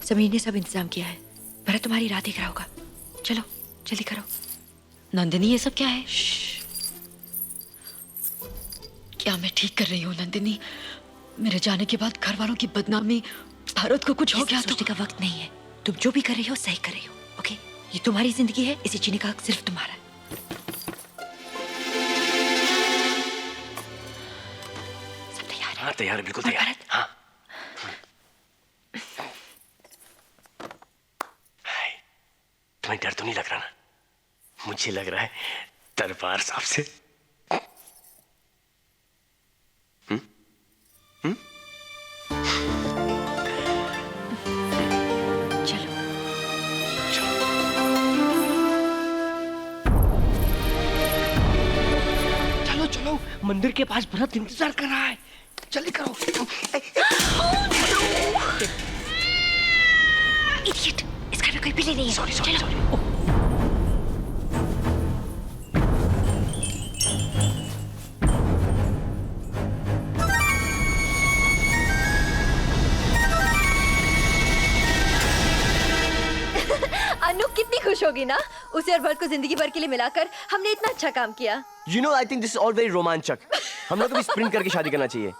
समीर ने सब इंतजाम किया है। भरत तुम्हारी राह देख रहा होगा। चलो जल्दी करो। नंदिनी, ये सब क्या है? क्या मैं ठीक कर रही हूँ नंदिनी? मेरे जाने के बाद घर वालों की बदनामी, भारत को कुछ हो गया तो? सोचने का वक्त नहीं है। तुम जो भी कर रही हो सही कर रही हो। ओके, ये तुम्हारी जिंदगी है, इसे जीने का हक सिर्फ तुम्हारा है। सब तैयार है? हाँ तैयार है, बिल्कुल तैयार है। हाँ। तुम्हें डर तो नहीं लग रहा ना? मुझे लग रहा है दरबार साहब से। चलो चलो चलो, मंदिर के पास भरत इंतजार कर रहा है। जल्दी करो। इडियट, इस घर में कोई बिल्ली नहीं है। सॉरी सॉरी चलो। सॉरी। अनु कितनी खुश होगी ना, उसे और भरत को जिंदगी भर के लिए मिलाकर हमने इतना अच्छा काम किया। You know, I think this is all very रोमांचक। हम लोग को भी स्प्रिंट करके शादी करना चाहिए।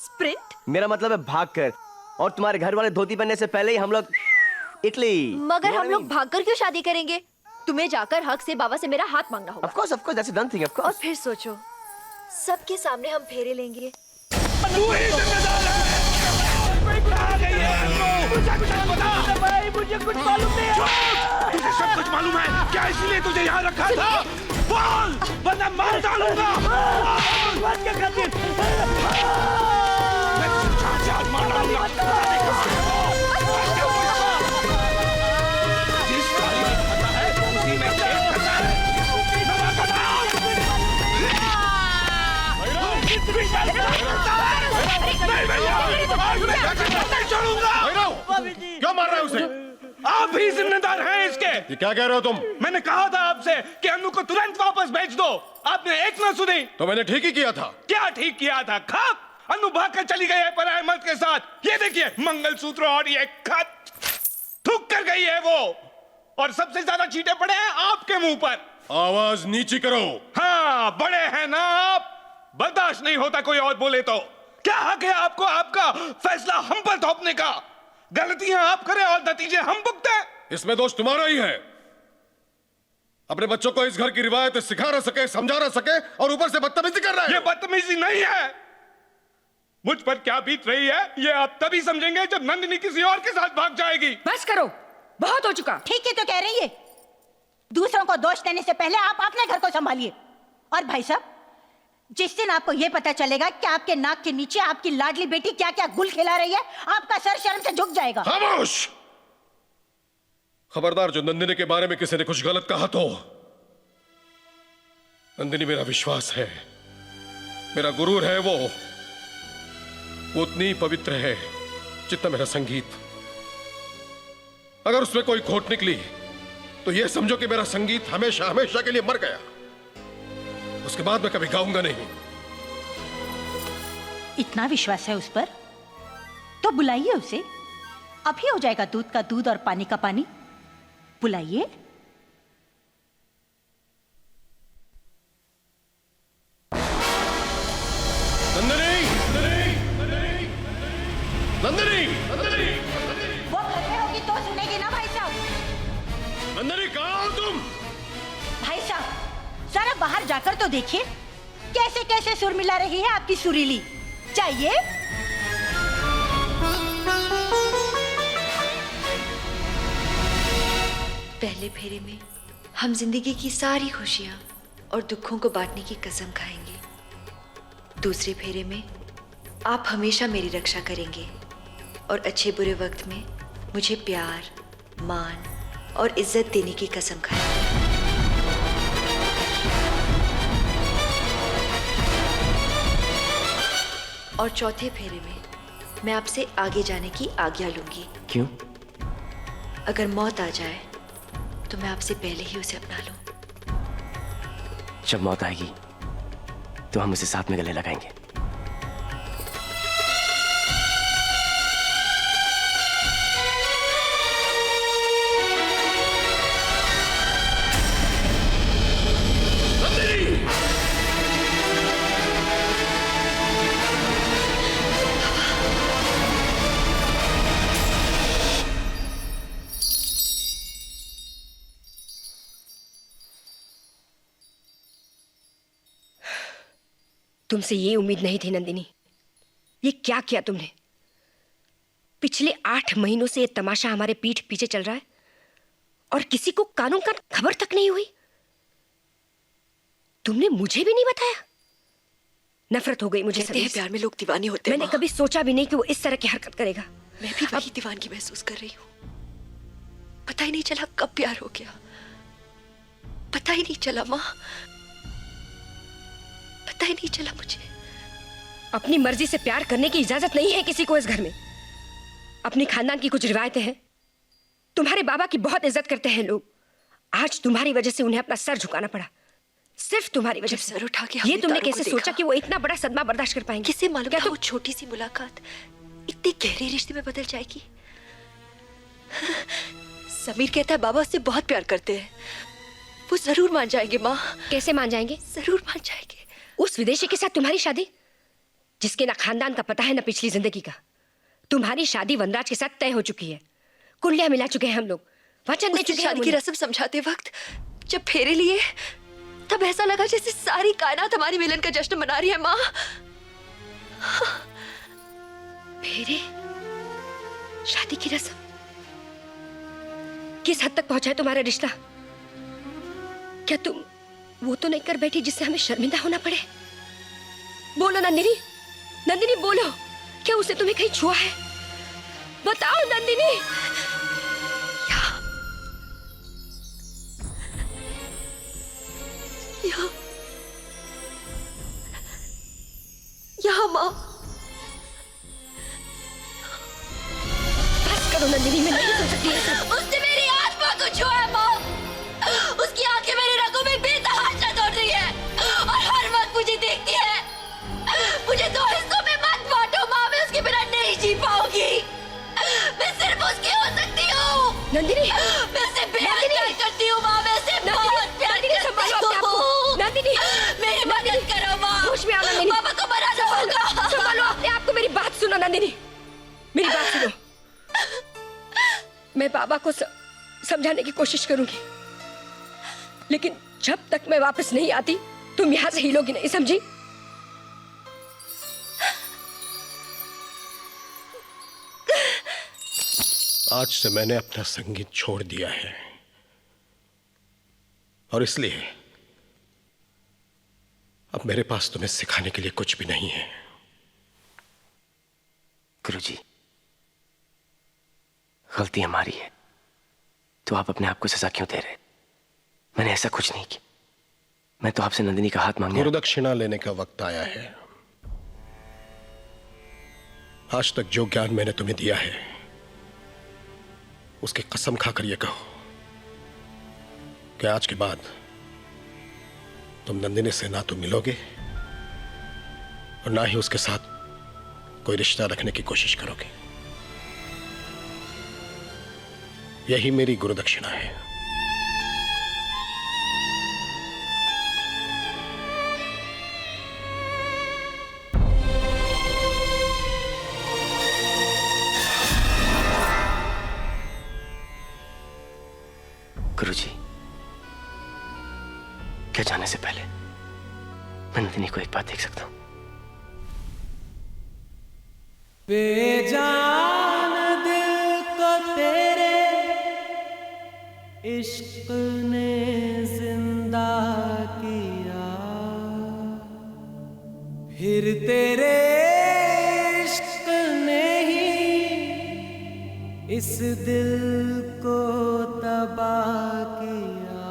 स्प्रिंट? मेरा मतलब है भाग कर, और तुम्हारे घर वाले धोती पहनने से पहले ही हम लोग इटली। मगर हम लोग भागकर क्यों शादी करेंगे? तुम्हें जाकर हक से बाबा से मेरा हाथ मांगना होगा। Of course, that's a done thing, of और course। फिर सोचो, सबके सामने हम फेरे लेंगे। मुझे कुछ मालूम नहीं है। तुझे सब कुछ मालूम है क्या? इसलिए तुझे यहाँ रखा था? बोल, वरना मार डालूंगा। बोल क्या खातिर? मैं तुझे चार मार डालूंगा। जिस गाड़ी में खाता है उसी में खेत खाता है। नहीं भैया, नहीं छोड़ूंगा। क्यों मार रहे हो उसे? आप भी जिम्मेदार हैं इसके। ये क्या कह रहे हो तुम? मैंने कहा था आपसे कि अनु को तुरंत वापस भेज दो, आपने एक ना सुनी। तो मैंने ठीक ही किया था। क्या ठीक किया था? खत। अनु भागकर चली गई है पराये मर्द के साथ। ये देखिए मंगलसूत्र और ये खत। थूक कर गई है वो, और सबसे ज्यादा चीटे पड़े हैं आपके मुंह पर। आवाज नीची करो। हाँ, बड़े हैं ना आप, बर्दाश्त नहीं होता कोई और बोले तो। क्या हक है आपको आपका फैसला हम पर थोपने का? गलतियां आप करें और नतीजे हम भुगते। इसमें दोष तुम्हारा ही है। अपने बच्चों को इस घर की रिवायत सिखा ना सके, समझा ना सके, और ऊपर से बदतमीजी कर रहे ये हो। बदतमीजी नहीं है। मुझ पर क्या बीत रही है ये आप तभी समझेंगे जब नंदिनी किसी और के साथ भाग जाएगी। बस करो, बहुत हो चुका। ठीक है तो कह रही है। दूसरों को दोष देने से पहले आप अपने घर को संभालिए। और भाई साहब, जिस दिन आपको यह पता चलेगा कि आपके नाक के नीचे आपकी लाडली बेटी क्या क्या गुल खिला रही है, आपका सर शर्म से झुक जाएगा। खामोश! खबरदार, जो नंदिनी के बारे में किसी ने कुछ गलत कहा तो। नंदिनी मेरा विश्वास है, मेरा गुरूर है। वो उतनी पवित्र है जितना मेरा संगीत। अगर उसमें कोई खोट निकली तो यह समझो कि मेरा संगीत हमेशा हमेशा के लिए मर गया। उसके बाद मैं कभी गाऊंगा नहीं। इतना विश्वास है उस पर तो बुलाइए उसे। अभी हो जाएगा दूध का दूध और पानी का पानी। बुलाइए। नंदिनी! नंदिनी! नंदिनी! वो घर में होगी तो सुनेगी ना भाई साहब। नंदिनी, कहाँ हो तुम? भाई साहब, जरा बाहर जाकर तो देखिए कैसे कैसे सुर मिला रही है आपकी सुरीली। चाहिए? पहले फेरे में हम जिंदगी की सारी खुशियां और दुखों को बांटने की कसम खाएंगे। दूसरे फेरे में आप हमेशा मेरी रक्षा करेंगे और अच्छे बुरे वक्त में मुझे प्यार, मान और इज्जत देने की कसम खाएंगे। और चौथे फेरे में मैं आपसे आगे जाने की आज्ञा लूंगी। क्यों? अगर मौत आ जाए तो मैं आपसे पहले ही उसे अपना लूं। जब मौत आएगी तो हम उसे साथ में गले लगाएंगे। तुमसे ये उम्मीद नहीं थी नंदिनी। ये क्या किया तुमने? पिछले 8 महीनों से ये तमाशा हमारे पीठ पीछे चल रहा है और किसी को कानून का खबर तक नहीं हुई। तुमने मुझे भी नहीं बताया। नफरत हो गई मुझे कहते हैं समीर से। प्यार में लोग दीवाने होते हैं मैंने माँ। कभी सोचा भी नहीं कि वो इस तरह की हरकत करेगा। मैं भी वही दीवानगी महसूस कर रही हूँ। पता ही नहीं चला कब प्यार हो गया, पता ही नहीं चला माँ, पता ही नहीं चला मुझे। अपनी मर्जी से प्यार करने की इजाजत नहीं है किसी को इस घर में। अपने खानदान की कुछ रिवायतें हैं। तुम्हारे बाबा की बहुत इज्जत करते हैं लोग। आज तुम्हारी वजह से उन्हें अपना सर झुकाना पड़ा, सिर्फ तुम्हारी वजह जब से। सर उठा के ये हमने तुमने तारों कैसे को सोचा देखा। कि वो इतना बड़ा सदमा बर्दाश्त कर पाएंगे? किसे मालूम क्या था तुम वो छोटी सी मुलाकात इतनी गहरे रिश्ते में बदल जाएगी। समीर कहता है बाबा उससे बहुत प्यार करते हैं। वो जरूर मान जाएंगे माँ, कैसे मान जाएंगे? जरूर मान जाएंगे। उस विदेशी के साथ तुम्हारी शादी, जिसके ना खानदान का पता है ना पिछली जिंदगी का। तुम्हारी शादी वनराज के साथ तय हो चुकी है। कुंडलियां मिला चुके हैं हम लोग, वचन दे उसने चुके हैं शादी की मुझे। रस्म समझाते वक्त जब फेरे लिए तब ऐसा लगा जैसे सारी कायनात हमारी मिलन का जश्न मना रही है माँ। फेरे, शादी की रस्म, किस हद तक पहुंचा है तुम्हारा रिश्ता? क्या तुम वो तो नहीं कर बैठी जिससे हमें शर्मिंदा होना पड़े? बोलो नंदिनी, नंदिनी बोलो, क्या उसे तुम्हें कहीं छुआ है? बताओ नंदिनी। यहाँ यहाँ माँ। बस करो नंदिनी, मैं नहीं सुन सकती ये सब। उसने मेरी आत्मा को छुआ है माँ। उसकी आंखें मेरे रगों में बेतहाशा दौड़ रही है और हर वक्त मुझे देखती है। मुझे 2 हिस्सों में मत बांटो माँ, मैं उसके बिना नहीं जी पाऊंगी। मैं सिर्फ उसकी हो सकती हूँ। नंदिनी, मैं उसे बेहद प्यार करती हूँ माँ, मैं उसे बहुत प्यार करती हूँ। नंदिनी, मेरी मदद करो माँ। होश में आओ नंदिनी। पापा को मनाना होगा। संभालो अपने आप को। मेरी बात सुनो नंदिनी, मेरी बात सुनो। मैं बाबा को समझाने की कोशिश करूंगी, लेकिन जब तक मैं वापस नहीं आती तुम यहां से हिलोगी नहीं, समझी? आज से मैंने अपना संगीत छोड़ दिया है और इसलिए अब मेरे पास तुम्हें सिखाने के लिए कुछ भी नहीं है। गुरुजी, गलती हमारी है तो आप अपने आप को सजा क्यों दे रहे? मैंने ऐसा कुछ नहीं किया। मैं तो आपसे नंदिनी का हाथ मांगने गुरुदक्षिणा लेने का वक्त आया है। आज तक जो ज्ञान मैंने तुम्हें दिया है उसकी कसम खाकर यह कहो कि आज के बाद तुम नंदिनी से ना तो मिलोगे और ना ही उसके साथ कोई रिश्ता रखने की कोशिश करोगे। यही मेरी गुरुदक्षिणा है। गुरुजी, क्या जाने से पहले मैं नंदिनी को एक बात देख सकता हूं? बेजान दिल को तेरे इश्क ने जिंदा किया, फिर तेरे इश्क ने ही इस दिल को तबाह किया।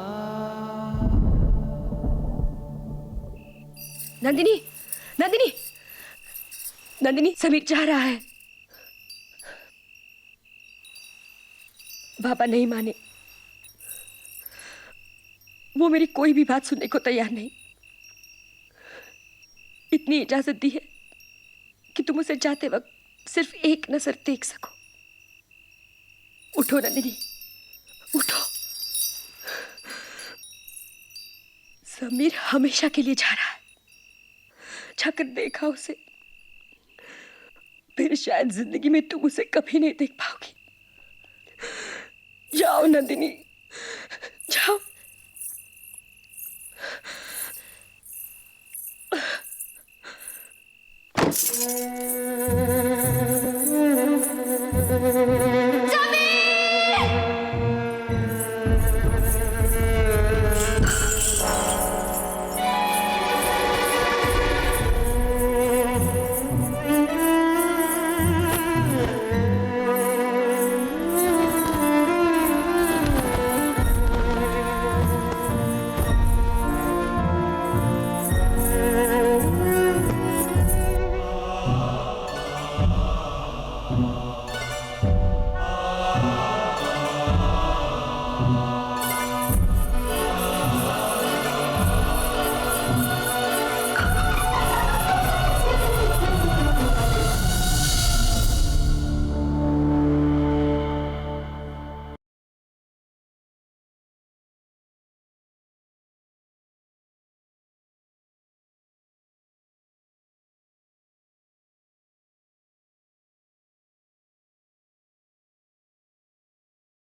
नंदिनी, नंदिनी, नंदिनी, समीर जा रहा है। बाबा नहीं माने, वो मेरी कोई भी बात सुनने को तैयार नहीं। इतनी इजाजत दी है कि तुम उसे जाते वक्त सिर्फ एक नजर देख सको। उठो नंदिनी, उठो। समीर हमेशा के लिए जा रहा है। जाकर देखा उसे, फिर शायद जिंदगी में तुम उसे कभी नहीं देख पाओगी। जाओ नंदिनी, जाओ।